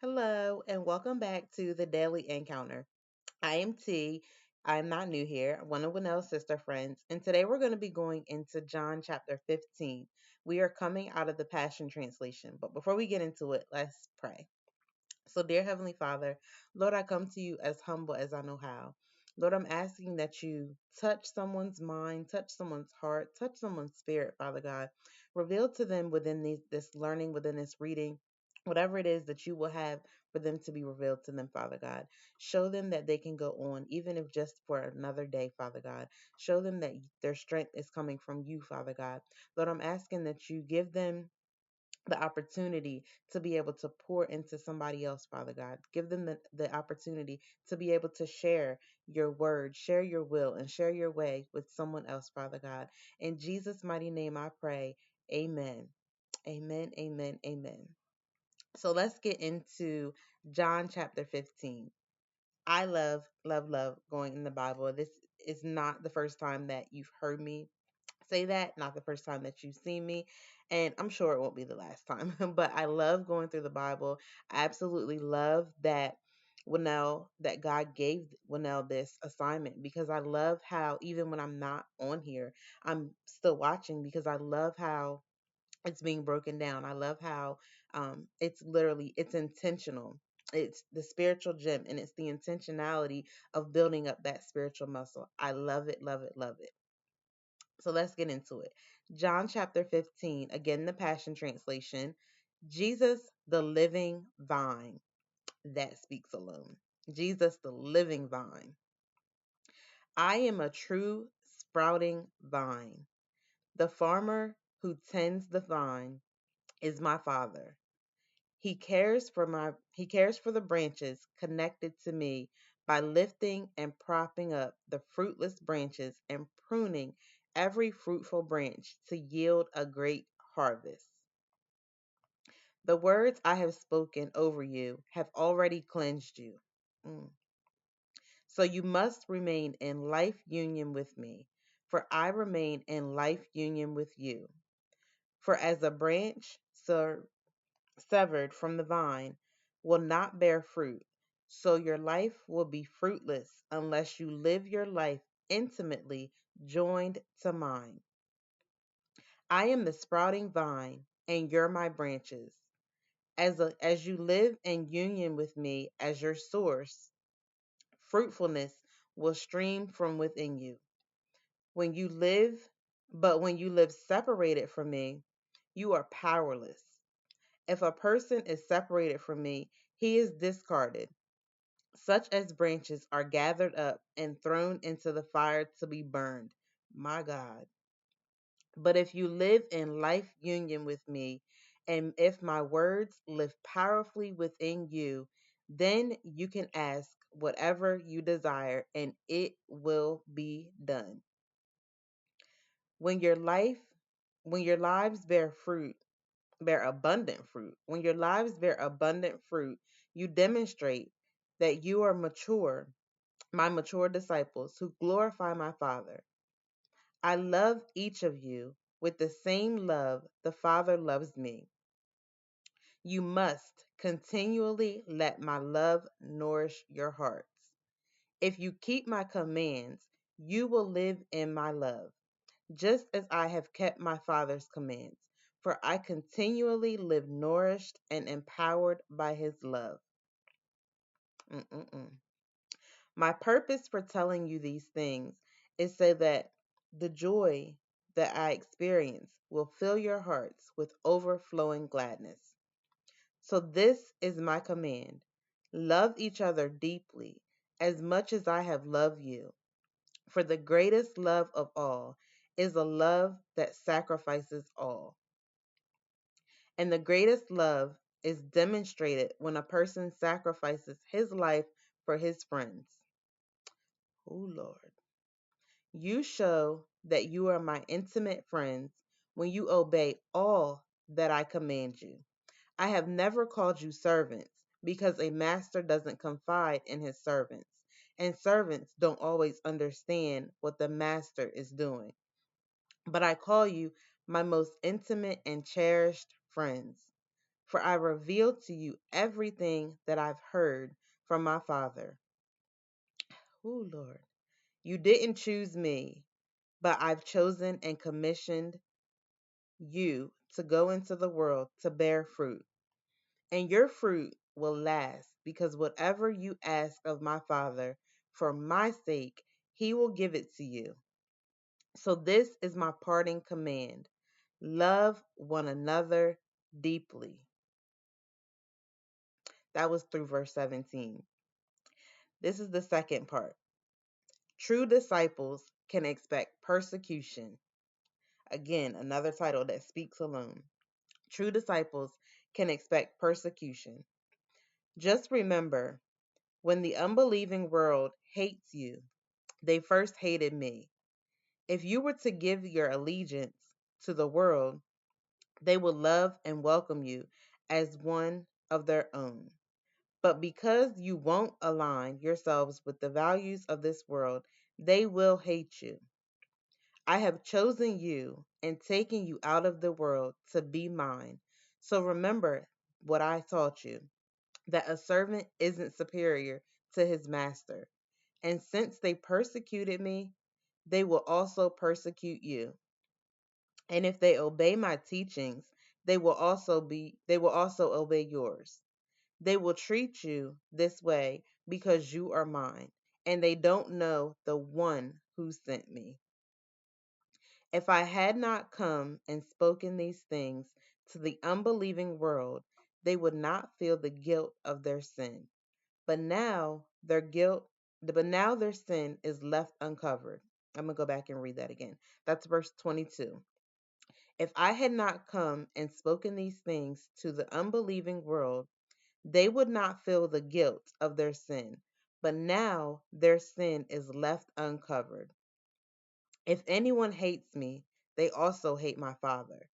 Hello, and welcome back to the Daily Encounter. I am T. I'm not new here, one of Winell's sister friends, and today we're going to be going into John chapter 15. We are coming out of the Passion Translation, but before we get into it, let's pray. So, dear Heavenly Father, Lord, I come to you as humble as I know how. Lord, I'm asking that you touch someone's mind, touch someone's heart, touch someone's spirit, Father God. Reveal to them within this learning, within this reading, whatever it is that you will have for them to be revealed to them, Father God. Show them that they can go on, even if just for another day, Father God. Show them that their strength is coming from you, Father God. Lord, I'm asking that you give them the opportunity to be able to pour into somebody else, Father God. Give them the opportunity to be able to share your word, share your will, and share your way with someone else, Father God. In Jesus' mighty name I pray. Amen. Amen. Amen. Amen. So let's get into John chapter 15. I love, love, love going in the Bible. This is not the first time that you've heard me say that, not the first time that you've seen me, and I'm sure it won't be the last time. But I love going through the Bible. I absolutely love that that God gave Winnell this assignment because I love how even when I'm not on here, I'm still watching because I love how it's being broken down. I love how it's intentional. It's the spiritual gym and it's the intentionality of building up that spiritual muscle. I love it, love it, love it. So let's get into it. John chapter 15, again, the Passion Translation. Jesus, the living vine. That speaks alone. Jesus, the living vine. I am a true sprouting vine. The farmer who tends the vine is my father. He cares for the branches connected to me by lifting and propping up the fruitless branches and pruning every fruitful branch to yield a great harvest. The words I have spoken over you have already cleansed you. Mm. So you must remain in life union with me, for I remain in life union with you. For as a branch severed from the vine will not bear fruit. So your life will be fruitless unless you live your life intimately joined to mine. I am the sprouting vine, and you're my branches. As you live in union with me as your source, fruitfulness will stream from within you. When you live, but when you live separated from me, you are powerless. If a person is separated from me, he is discarded, such as branches are gathered up and thrown into the fire to be burned. My God. But if you live in life union with me, and if my words live powerfully within you, then you can ask whatever you desire and it will be done. When your life, when your lives bear abundant fruit. When your lives bear abundant fruit, you demonstrate that you are mature, my mature disciples who glorify my Father. I love each of you with the same love the Father loves me. You must continually let my love nourish your hearts. If you keep my commands, you will live in my love, just as I have kept my Father's commands, for I continually live nourished and empowered by his love. Mm-mm-mm. My purpose for telling you these things is so that the joy that I experience will fill your hearts with overflowing gladness. So, this is my command: love each other deeply, as much as I have loved you. For the greatest love of all is a love that sacrifices all. And the greatest love is demonstrated when a person sacrifices his life for his friends. Oh, Lord. You show that you are my intimate friends when you obey all that I command you. I have never called you servants because a master doesn't confide in his servants, and servants don't always understand what the master is doing. But I call you my most intimate and cherished friends. for I revealed to you everything that I've heard from my Father. Oh, Lord. You didn't choose me, but I've chosen and commissioned you to go into the world to bear fruit. And your fruit will last, because whatever you ask of my Father for my sake, he will give it to you. So this is my parting command: love one another deeply. That was through verse 17. This is the second part. True disciples can expect persecution. Again, another title that speaks alone. True disciples can expect persecution. Just remember, when the unbelieving world hates you, they first hated me. If you were to give your allegiance to the world, they would love and welcome you as one of their own. But because you won't align yourselves with the values of this world, they will hate you. I have chosen you and taken you out of the world to be mine. So remember what I taught you, that a servant isn't superior to his master. And since they persecuted me, they will also persecute you. And if they obey my teachings, they will also obey yours. They will treat you this way because you are mine, and they don't know the one who sent me. If I had not come and spoken these things to the unbelieving world, they would not feel the guilt of their sin. But now their guilt, but now their sin is left uncovered. I'm going to go back and read that again. That's verse 22. If I had not come and spoken these things to the unbelieving world, they would not feel the guilt of their sin. But now their sin is left uncovered. If anyone hates me, they also hate my Father.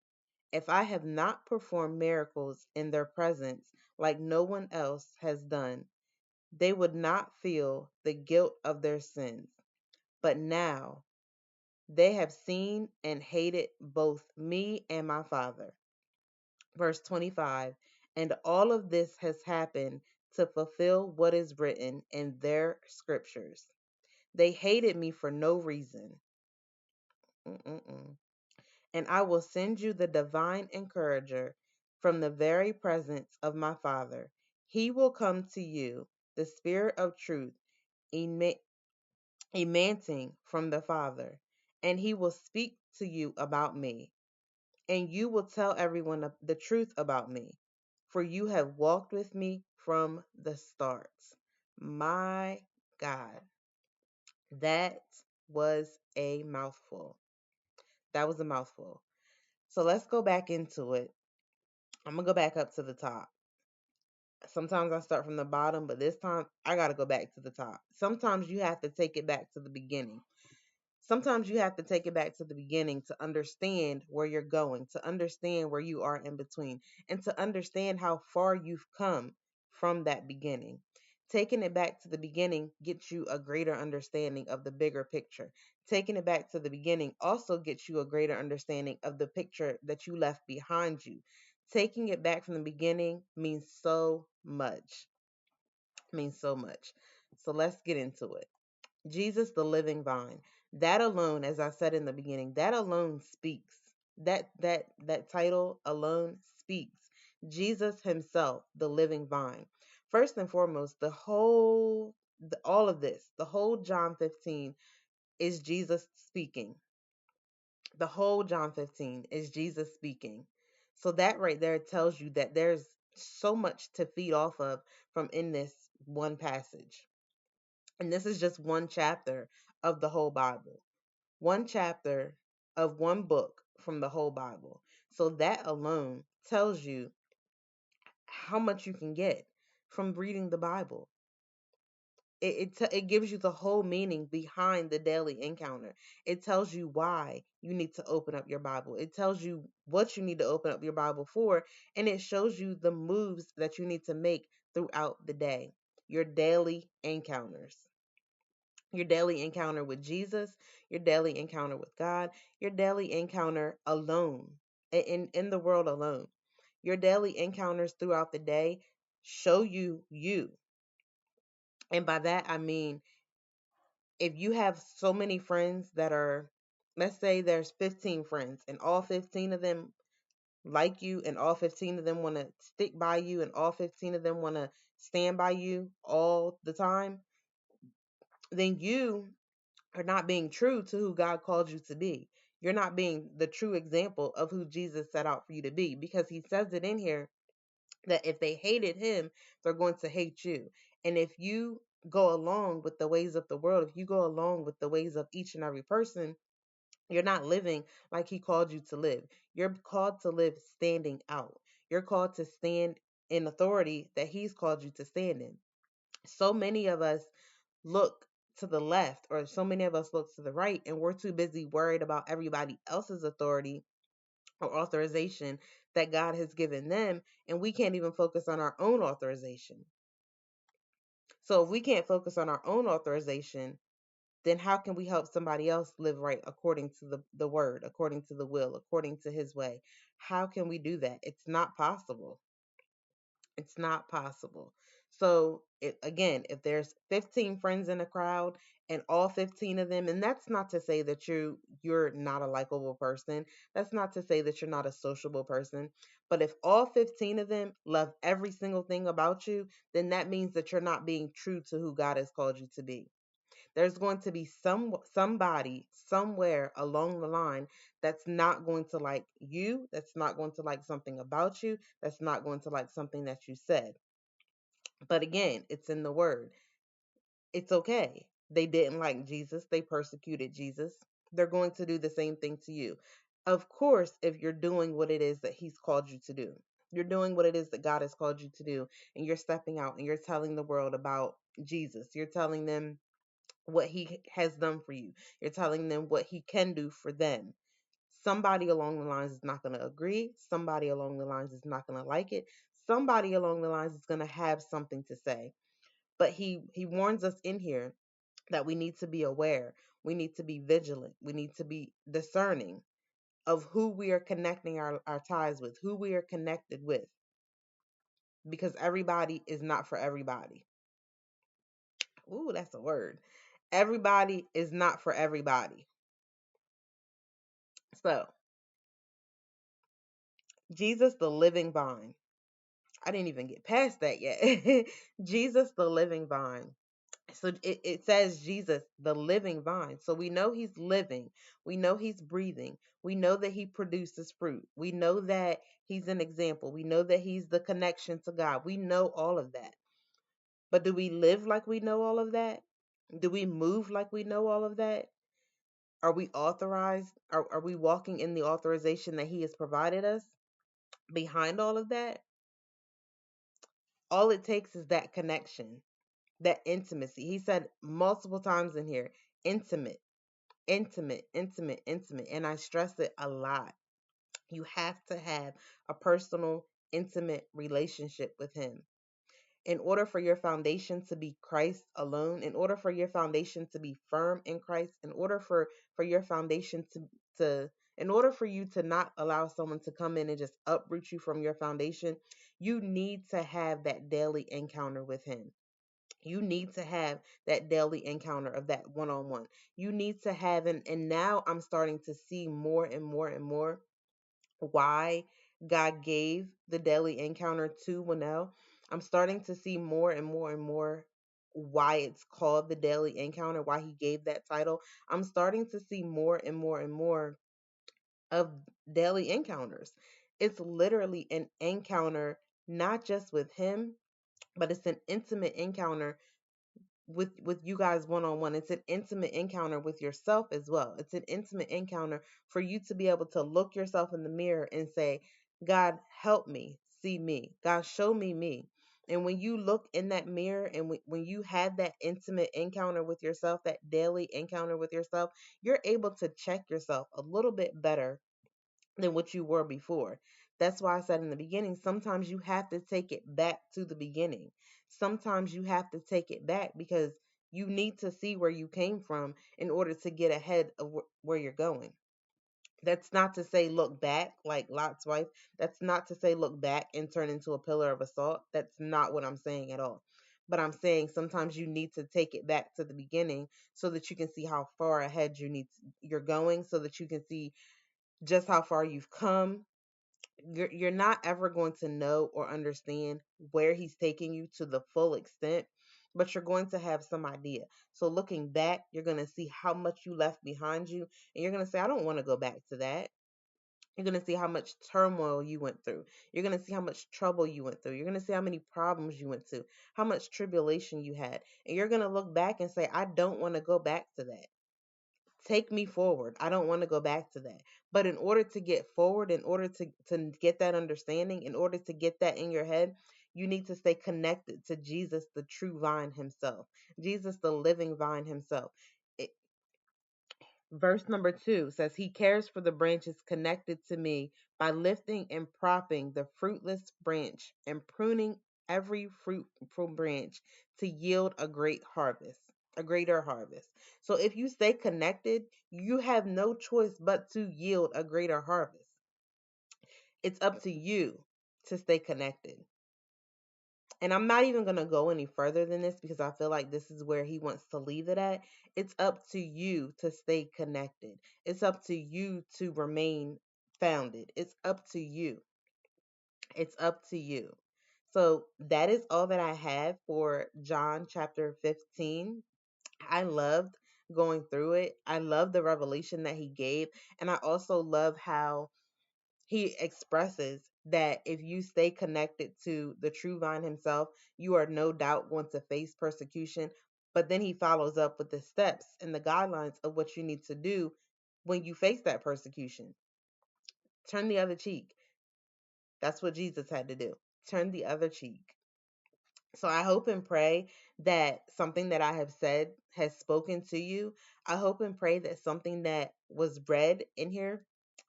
If I have not performed miracles in their presence like no one else has done, they would not feel the guilt of their sins. But now they have seen and hated both me and my Father. Verse 25. And all of this has happened to fulfill what is written in their scriptures. They hated me for no reason. Mm-mm-mm. And I will send you the divine encourager from the very presence of my Father. He will come to you, the Spirit of truth, emanating from the Father, and he will speak to you about me, and you will tell everyone the truth about me, for you have walked with me from the start. My God, that was a mouthful. That was a mouthful. So let's go back into it. I'm going to go back up to the top. Sometimes I start from the bottom, but this time I got to go back to the top. Sometimes you have to take it back to the beginning. Sometimes you have to take it back to the beginning to understand where you're going, to understand where you are in between, and to understand how far you've come from that beginning. Taking it back to the beginning gets you a greater understanding of the bigger picture. Taking it back to the beginning also gets you a greater understanding of the picture that you left behind you. Taking it back from the beginning means so much. Means so much. So let's get into it. Jesus, the living vine. That alone, as I said in the beginning, that alone speaks. That title alone speaks. Jesus himself, the living vine. First and foremost, all of this, the whole John 15 is Jesus speaking. The whole John 15 is Jesus speaking. So that right there tells you that there's so much to feed off of from in this one passage. And this is just one chapter of the whole Bible, one chapter of one book from the whole Bible. So that alone tells you how much you can get from reading the Bible. It gives you the whole meaning behind the daily encounter. It tells you why you need to open up your Bible. It tells you what you need to open up your Bible for, and it shows you the moves that you need to make throughout the day. Your daily encounters. Your daily encounter with Jesus, your daily encounter with God, your daily encounter alone, in the world alone. Your daily encounters throughout the day show you you. And by that, I mean, if you have so many friends that are, let's say there's 15 friends, and all 15 of them like you, and all 15 of them want to stick by you, and all 15 of them want to stand by you all the time, then you are not being true to who God called you to be. You're not being the true example of who Jesus set out for you to be, because he says it in here that if they hated him, they're going to hate you. And if you go along with the ways of the world, if you go along with the ways of each and every person, you're not living like he called you to live. You're called to live standing out. You're called to stand in authority that he's called you to stand in. So many of us look to the left, or so many of us look to the right, and we're too busy worried about everybody else's authority or authorization that God has given them, and we can't even focus on our own authorization. So if we can't focus on our own authorization, then how can we help somebody else live right according to the word, according to the will, according to his way? How can we do that? It's not possible. It's not possible. So, again, if there's 15 friends in a crowd, and all 15 of them, and that's not to say that you're not a likable person. That's not to say that you're not a sociable person. But if all 15 of them love every single thing about you, then that means that you're not being true to who God has called you to be. There's going to be somebody somewhere along the line that's not going to like you, that's not going to like something about you, that's not going to like something that you said. But again, it's in the word. It's okay. They didn't like Jesus, they persecuted Jesus. They're going to do the same thing to you. Of course, if you're doing what it is that he's called you to do. You're doing what it is that God has called you to do, and you're stepping out and you're telling the world about Jesus. You're telling them what he has done for you. You're telling them what he can do for them. Somebody along the lines is not going to agree. Somebody along the lines is not going to like it. Somebody along the lines is going to have something to say. But he warns us in here that we need to be aware. We need to be vigilant. We need to be discerning of who we are connecting our ties with, who we are connected with, because everybody is not for everybody. Ooh, that's a word. Everybody is not for everybody. So, Jesus, the living vine. I didn't even get past that yet. Jesus, the living vine. So it says Jesus, the living vine. So we know he's living. We know he's breathing. We know that he produces fruit. We know that he's an example. We know that he's the connection to God. We know all of that. But do we live like we know all of that? Do we move like we know all of that? Are we authorized? Are we walking in the authorization that he has provided us behind all of that? All it takes is that connection, that intimacy. He said multiple times in here, intimate, intimate, intimate, intimate. And I stress it a lot. You have to have a personal, intimate relationship with him. In order for your foundation to be Christ alone, in order for your foundation to be firm in Christ, in order for your foundation to in order for you to not allow someone to come in and just uproot you from your foundation, you need to have that daily encounter with him. You need to have that daily encounter of that one-on-one. You need to have, and now I'm starting to see more and more and more why God gave the daily encounter to Winell. I'm starting to see more and more and more why it's called the daily encounter, why he gave that title. I'm starting to see more and more and more of daily encounters. It's literally an encounter, not just with him, but it's an intimate encounter with you guys one on one. It's an intimate encounter with yourself as well. It's an intimate encounter for you to be able to look yourself in the mirror and say, God, help me see me. God, show me me. And when you look in that mirror, and when you have that intimate encounter with yourself, that daily encounter with yourself, you're able to check yourself a little bit better than what you were before. That's why I said in the beginning, sometimes you have to take it back to the beginning. Sometimes you have to take it back because you need to see where you came from in order to get ahead of where you're going. That's not to say look back like Lot's wife. That's not to say look back and turn into a pillar of assault. That's not what I'm saying at all. But I'm saying sometimes you need to take it back to the beginning so that you can see how far ahead you're going, so that you can see just how far you've come. You're not ever going to know or understand where he's taking you to the full extent, but you're going to have some idea. So looking back, you're going to see how much you left behind you, and you're going to say, I don't want to go back to that. You're going to see how much turmoil you went through. You're going to see how much trouble you went through. You're going to see how many problems you went to, how much tribulation you had. And you're going to look back and say, I don't want to go back to that. Take me forward. I don't want to go back to that. But in order to get forward, in order to get that understanding, in order to get that in your head, you need to stay connected to Jesus, the true vine himself, Jesus, the living vine himself. It, Verse number 2 says, He cares for the branches connected to me by lifting and propping the fruitless branch and pruning every fruitful branch to yield a greater harvest. So if you stay connected, you have no choice but to yield a greater harvest. It's up to you to stay connected. And I'm not even going to go any further than this because I feel like this is where he wants to leave it at. It's up to you to stay connected. It's up to you to remain founded. It's up to you. It's up to you. So that is all that I have for John chapter 15. I loved going through it. I love the revelation that he gave. And I also love how he expresses that if you stay connected to the true vine himself, you are no doubt going to face persecution. But then he follows up with the steps and the guidelines of what you need to do when you face that persecution. Turn the other cheek. That's what Jesus had to do. Turn the other cheek. So I hope and pray that something that I have said has spoken to you. I hope and pray that something that was read in here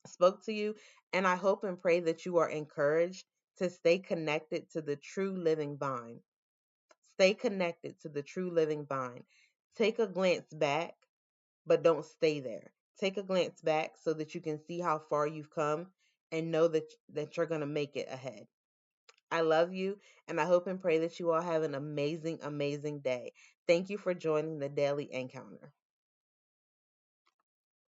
spoke to you. And I hope and pray that you are encouraged to stay connected to the true living vine. Stay connected to the true living vine. Take a glance back, but don't stay there. Take a glance back so that you can see how far you've come and know that you're going to make it ahead. I love you, and I hope and pray that you all have an amazing, amazing day. Thank you for joining the Daily Encounter.